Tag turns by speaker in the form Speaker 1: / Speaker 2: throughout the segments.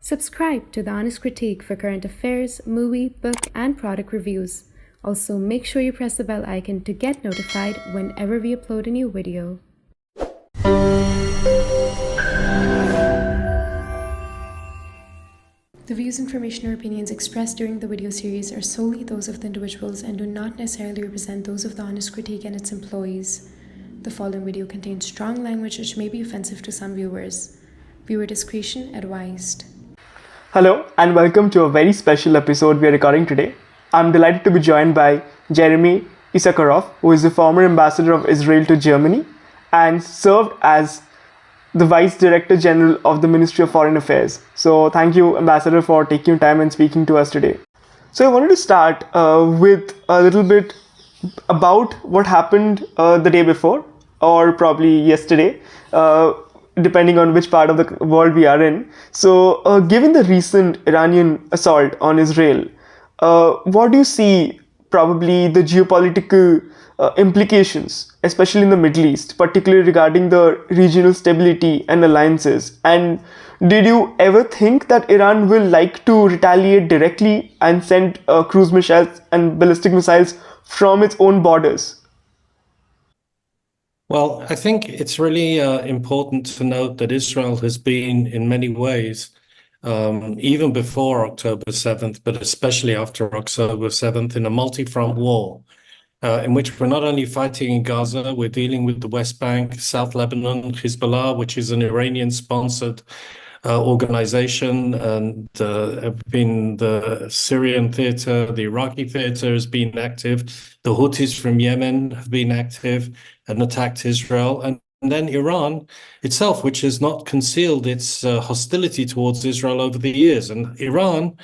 Speaker 1: Subscribe to The Honest Critique for current affairs, movie, book, and product reviews. Also, make sure you press the bell icon to get notified whenever we upload a new video. The views, information, or opinions expressed during the video series are solely those of the individuals and do not necessarily represent those of The Honest Critique and its employees. The following video contains strong language which may be offensive to some viewers. Viewer discretion advised.
Speaker 2: Hello and welcome to a very special episode we are recording today. I'm delighted to be joined by Jeremy Issacharoff, who is the former ambassador of Israel to Germany and served as the Vice Director General of the Ministry of Foreign Affairs. So thank you, Ambassador, for taking your time and speaking to us today. So I wanted to start with a little bit about what happened the day before, or probably yesterday, depending on which part of the world we are in. So given the recent Iranian assault on Israel, what do you see probably the geopolitical implications, especially in the Middle East, particularly regarding the regional stability and alliances? And did you ever think that Iran will like to retaliate directly and send cruise missiles and ballistic missiles from its own borders?
Speaker 3: Well, I think it's really important to note that Israel has been, in many ways, even before October 7th, but especially after October 7th, in a multi-front war, in which we're not only fighting in Gaza, we're dealing with the West Bank, South Lebanon, Hezbollah, which is an Iranian-sponsored organization, and been the Syrian theater, the Iraqi theater has been active. The Houthis from Yemen have been active and attacked Israel. And then Iran itself, which has not concealed its hostility towards Israel over the years. And Iran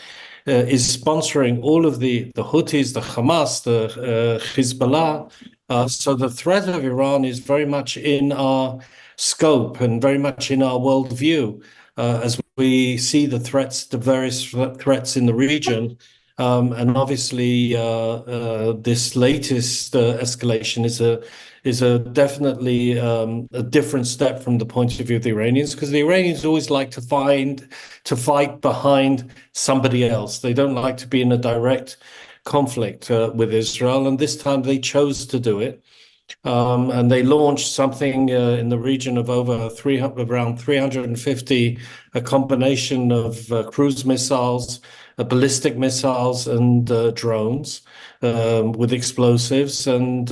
Speaker 3: is sponsoring all of the Houthis, the Hamas, the Hezbollah. So the threat of Iran is very much in our scope and very much in our worldview. As we see the threats, the various threats in the region. And obviously, this latest escalation is a definitely a different step from the point of view of the Iranians, because the Iranians always like to fight behind somebody else. They don't like to be in a direct conflict with Israel, and this time they chose to do it. And they launched something in the region of around 350, a combination of cruise missiles, ballistic missiles, and drones with explosives. And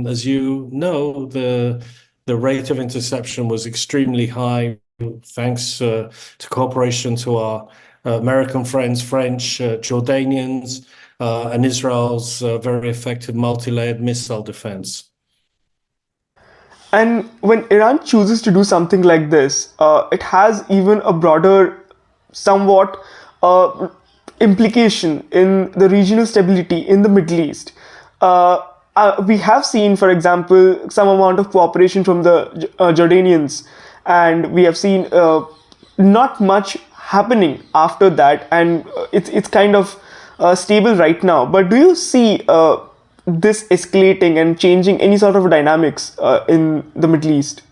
Speaker 3: as you know, the rate of interception was extremely high, thanks to cooperation to our American friends, French, Jordanians, and Israel's very effective multi-layered missile defense.
Speaker 2: And when Iran chooses to do something like this, it has even a broader, somewhat implication in the regional stability in the Middle East. We have seen, for example, some amount of cooperation from the Jordanians, and we have seen not much happening after that, and it's kind of stable right now. But do you see this escalating and changing any sort of dynamics in the Middle East?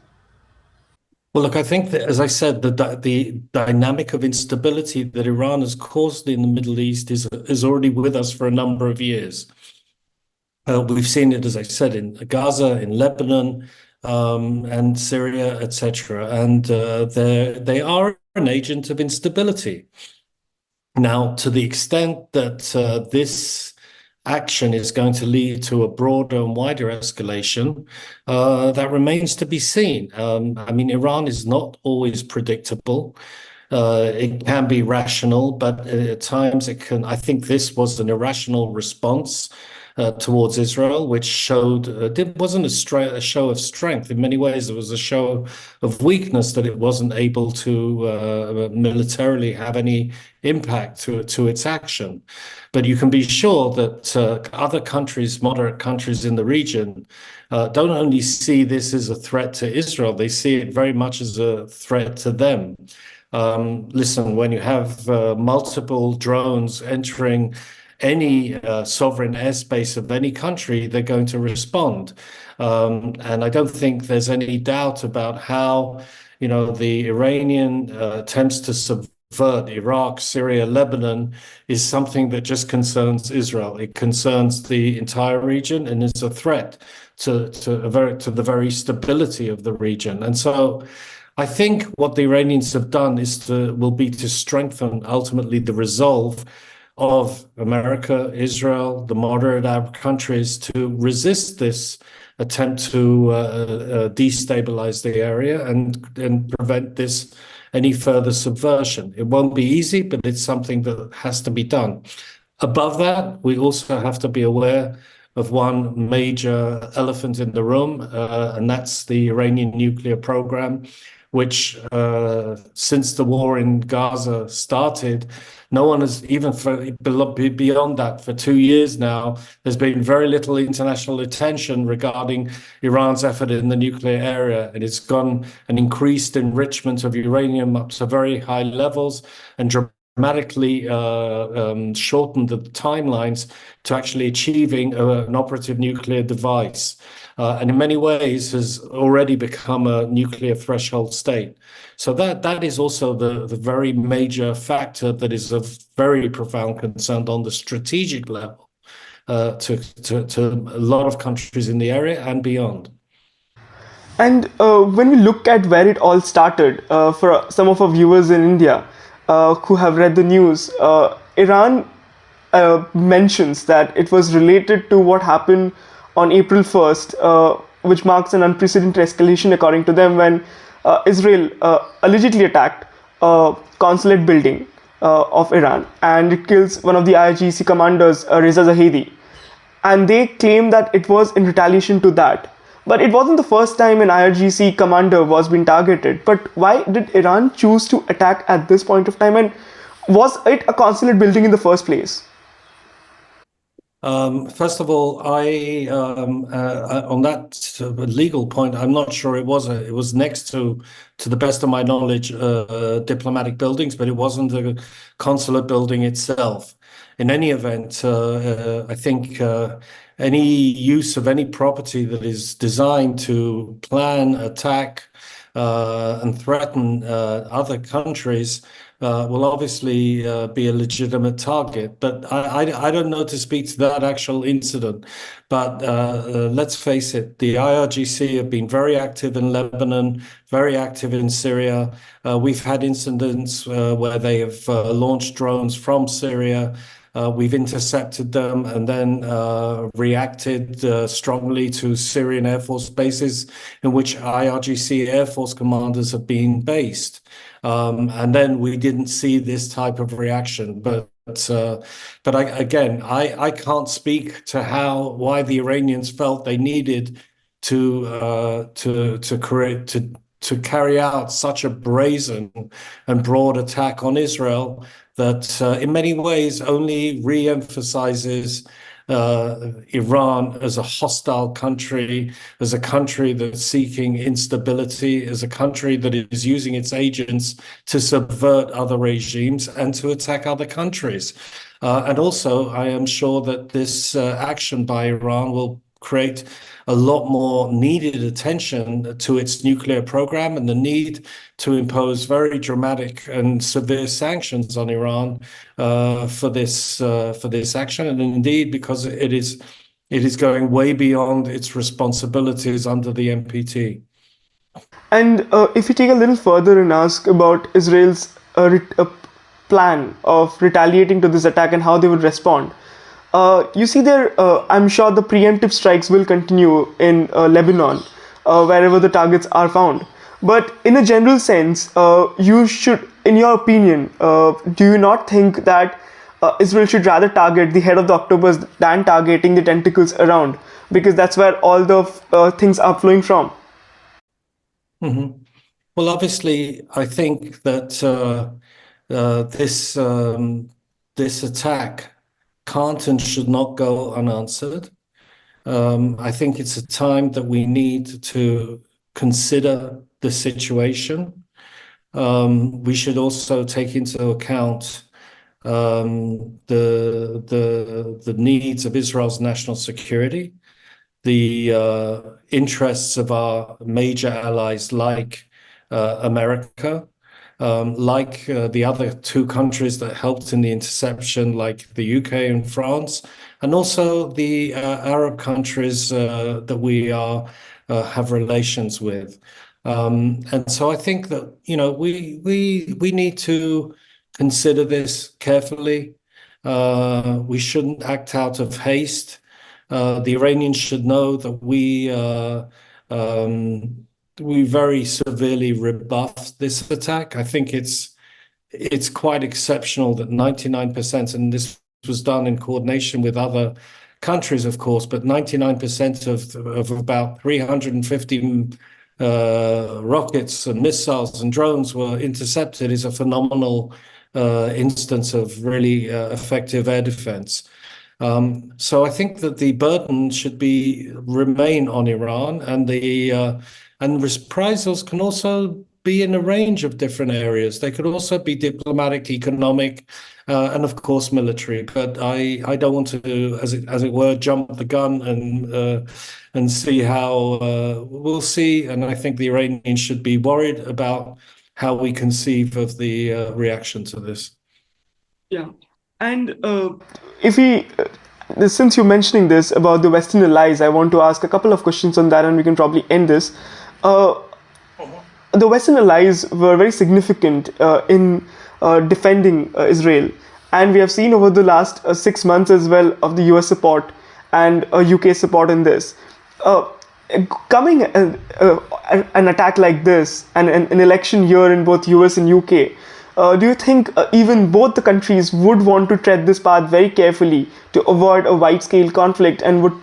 Speaker 3: Well, look, I think that, as I said, the dynamic of instability that Iran has caused in the Middle East is already with us for a number of years. We've seen it, as I said, in Gaza, in Lebanon, and Syria, etc. And they are an agent of instability. Now, to the extent that this action is going to lead to a broader and wider escalation, that remains to be seen. I mean, Iran is not always predictable. It can be rational, but at times it can. I think this was an irrational response towards Israel, which showed it wasn't a show of strength. In many ways, it was a show of weakness, that it wasn't able to militarily have any impact to its action. But you can be sure that other countries, moderate countries in the region, don't only see this as a threat to Israel, they see it very much as a threat to them. Listen, when you have multiple drones entering any sovereign airspace of any country, they're going to respond. And I don't think there's any doubt about how, the Iranian attempts to subvert subvert Iraq, Syria, Lebanon is something that just concerns Israel. It concerns the entire region and is a threat to the very stability of the region. And so I think what the Iranians have done will be to strengthen ultimately the resolve of America, Israel, the moderate Arab countries to resist this attempt to destabilize the area and prevent any further subversion. It won't be easy, but it's something that has to be done. Above that, we also have to be aware of one major elephant in the room, and that's the Iranian nuclear program, which since the war in Gaza started, no one has even beyond that for 2 years now. There's been very little international attention regarding Iran's effort in the nuclear area, and it's gone an increased enrichment of uranium up to very high levels and dramatically shortened the timelines to actually achieving an operative nuclear device. And in many ways has already become a nuclear threshold state. So that is also the very major factor that is of very profound concern on the strategic level to a lot of countries in the area and beyond.
Speaker 2: And when we look at where it all started, for some of our viewers in India who have read the news, Iran mentions that it was related to what happened on April 1st, which marks an unprecedented escalation, according to them, when Israel allegedly attacked a consulate building of Iran, and it kills one of the IRGC commanders, Reza Zahedi. And they claim that it was in retaliation to that. But it wasn't the first time an IRGC commander was being targeted. But why did Iran choose to attack at this point of time? And was it a consulate building in the first place?
Speaker 3: First of all, on that legal point, I'm not sure it was. It was next to the best of my knowledge, diplomatic buildings, but it wasn't a consulate building itself. In any event, I think any use of any property that is designed to plan, attack, and threaten other countries will obviously be a legitimate target. But I don't know to speak to that actual incident. But let's face it, the IRGC have been very active in Lebanon, very active in Syria. We've had incidents where they have launched drones from Syria. We've intercepted them and then reacted strongly to Syrian Air Force bases in which IRGC Air Force commanders have been based. And then we didn't see this type of reaction. But I can't speak to why the Iranians felt they needed to carry out such a brazen and broad attack on Israel that in many ways only re-emphasizes Iran as a hostile country, as a country that's seeking instability, as a country that is using its agents to subvert other regimes and to attack other countries. And also, I am sure that this action by Iran will create a lot more needed attention to its nuclear program and the need to impose very dramatic and severe sanctions on Iran for this action, and indeed because it is going way beyond its responsibilities under the NPT.
Speaker 2: And if we take a little further and ask about Israel's plan of retaliating to this attack and how they would respond. You see there, I'm sure the preemptive strikes will continue in Lebanon, wherever the targets are found. But in a general sense, you should, in your opinion, do you not think that Israel should rather target the head of the octopus than targeting the tentacles around? Because that's where all the things are flowing from.
Speaker 3: Mm-hmm. Well, obviously, I think that this attack can't and should not go unanswered. I think it's a time that we need to consider the situation. We should also take into account the needs of Israel's national security, the interests of our major allies like America, like the other two countries that helped in the interception, like the UK and France, and also the Arab countries that we have relations with. And so I think that, we need to consider this carefully. We shouldn't act out of haste. The Iranians should know that we very severely rebuffed this attack. I think it's quite exceptional that 99%, and this was done in coordination with other countries, of course, but 99% of about 350 rockets and missiles and drones were intercepted is a phenomenal instance of really effective air defense. So I think that the burden should remain on Iran, and reprisals can also be in a range of different areas. They could also be diplomatic, economic, and of course military. But I don't want to, as it were, jump the gun and see how we'll see. And I think the Iranians should be worried about how we conceive of the reaction to this.
Speaker 2: Yeah. And if we, since you're mentioning this about the Western allies, I want to ask a couple of questions on that, and we can probably end this. The Western allies were very significant in defending Israel, and we have seen over the last 6 months as well of the US support and UK support in this. Coming an attack like this and an election year in both US and UK, do you think even both the countries would want to tread this path very carefully to avoid a wide-scale conflict, and would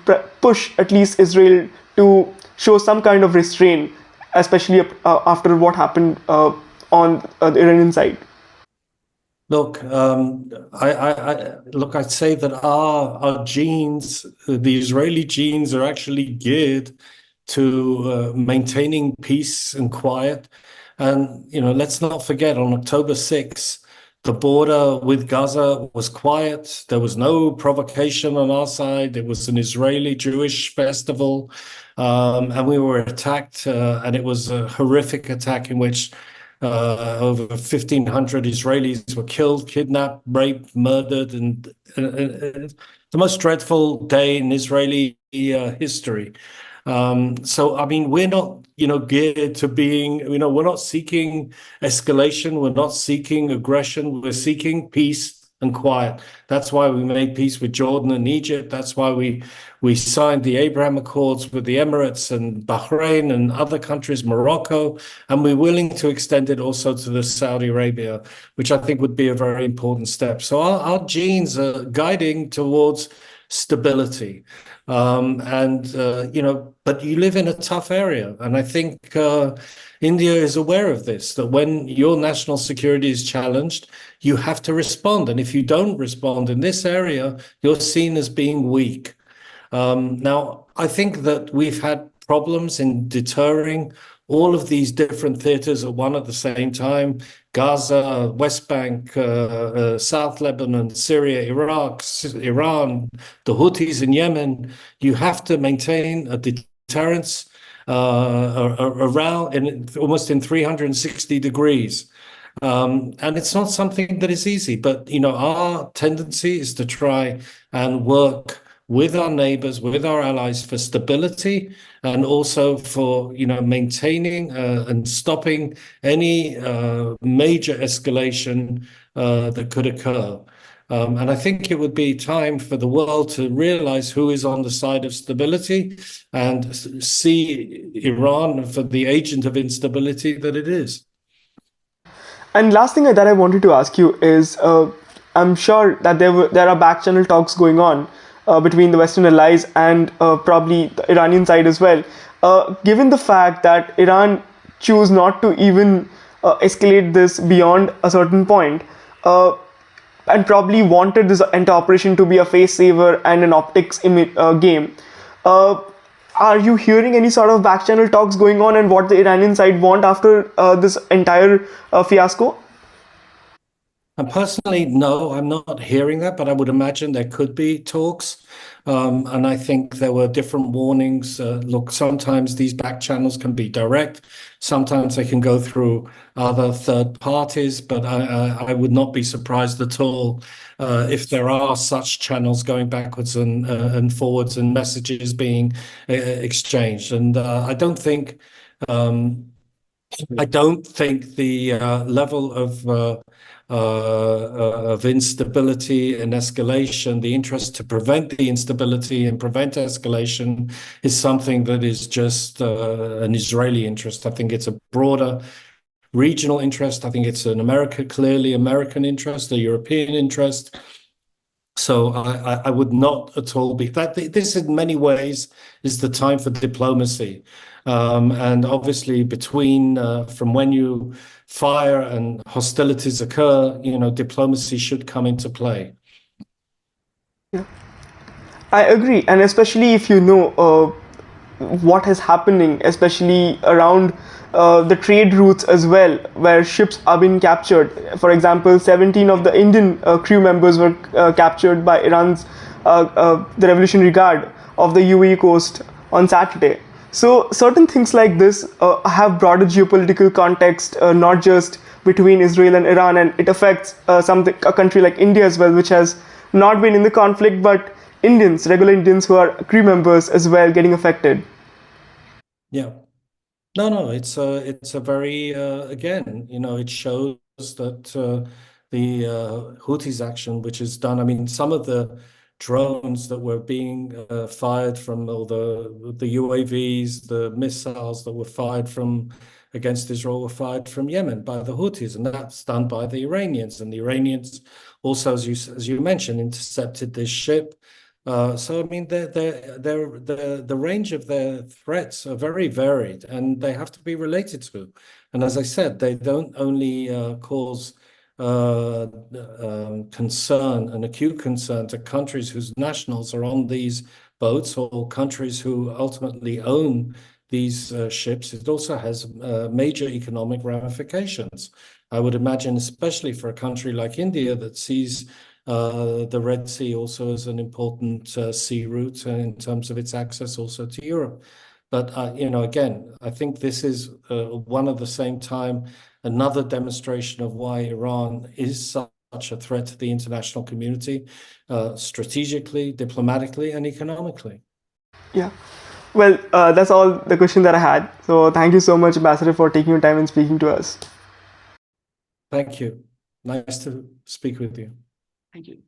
Speaker 2: push at least Israel to show some kind of restraint, especially after what happened on the Iranian side?
Speaker 3: Look, I'd say that our genes, the Israeli genes, are actually geared to maintaining peace and quiet. And, let's not forget, on October 6th, the border with Gaza was quiet. There was no provocation on our side. It was an Israeli Jewish festival. And we were attacked, and it was a horrific attack in which over 1,500 Israelis were killed, kidnapped, raped, murdered, and the most dreadful day in Israeli history. So, I mean, we're not, geared to being, we're not seeking escalation. We're not seeking aggression. We're seeking peace and quiet. That's why we made peace with Jordan and Egypt. That's why we signed the Abraham Accords with the Emirates and Bahrain and other countries, Morocco, and we're willing to extend it also to the Saudi Arabia, which I think would be a very important step. So our genes are guiding towards stability. But you live in a tough area. And I think India is aware of this, that when your national security is challenged, you have to respond. And if you don't respond in this area, you're seen as being weak. Now, I think that we've had problems in deterring all of these different theaters at the same time: Gaza, West Bank, South Lebanon, Syria, Iraq, Iran, the Houthis in Yemen. You have to maintain a deterrence around almost in 360 degrees. And it's not something that is easy, but our tendency is to try and work with our neighbors, with our allies, for stability, and also for maintaining and stopping any major escalation that could occur. And I think it would be time for the world to realize who is on the side of stability and see Iran for the agent of instability that it is.
Speaker 2: And last thing that I wanted to ask you is, I'm sure that there are back channel talks going on between the Western allies and probably the Iranian side as well. Given the fact that Iran choose not to even escalate this beyond a certain point, and probably wanted this entire operation to be a face saver and an optics game, are you hearing any sort of back channel talks going on, and what the Iranian side want after this entire fiasco?
Speaker 3: And personally, no, I'm not hearing that, but I would imagine there could be talks. And I think there were different warnings. Look, sometimes these back channels can be direct. Sometimes they can go through other third parties, but I would not be surprised at all if there are such channels going backwards and forwards and messages being exchanged. And I don't think the level of instability and escalation, the interest to prevent the instability and prevent escalation, is something that is just an Israeli interest. I think it's a broader regional interest. I think it's clearly American interest, a European interest. So I would not at all be that. This, in many ways, is the time for diplomacy, and obviously from when you fire and hostilities occur, diplomacy should come into play.
Speaker 2: Yeah, I agree, and especially if you know what is happening, especially around the trade routes as well, where ships are being captured. For example, 17 of the Indian crew members were captured by Iran's the Revolutionary Guard of the UAE coast on Saturday. So certain things like this have broader geopolitical context, not just between Israel and Iran, and it affects a country like India as well, which has not been in the conflict, but regular Indians who are crew members as well, getting affected.
Speaker 3: Yeah. No, it's a very again, it shows that the Houthis action, which is done. I mean, some of the drones that were being fired from, or the UAVs, the missiles that were fired from against Israel were fired from Yemen by the Houthis, and that's done by the Iranians. And the Iranians also, as you mentioned, intercepted this ship. So I mean, the range of their threats are very varied, and they have to be related to. And as I said, they don't only cause concern, an acute concern, to countries whose nationals are on these boats, or countries who ultimately own these ships. It also has major economic ramifications. I would imagine, especially for a country like India that sees the Red Sea also as an important sea route in terms of its access also to Europe. But again, I think this is one at the same time another demonstration of why Iran is such a threat to the international community, strategically, diplomatically, and economically.
Speaker 2: Yeah. Well, that's all the question that I had. So thank you so much, Ambassador, for taking your time and speaking to us.
Speaker 3: Thank you. Nice to speak with you.
Speaker 2: Thank you.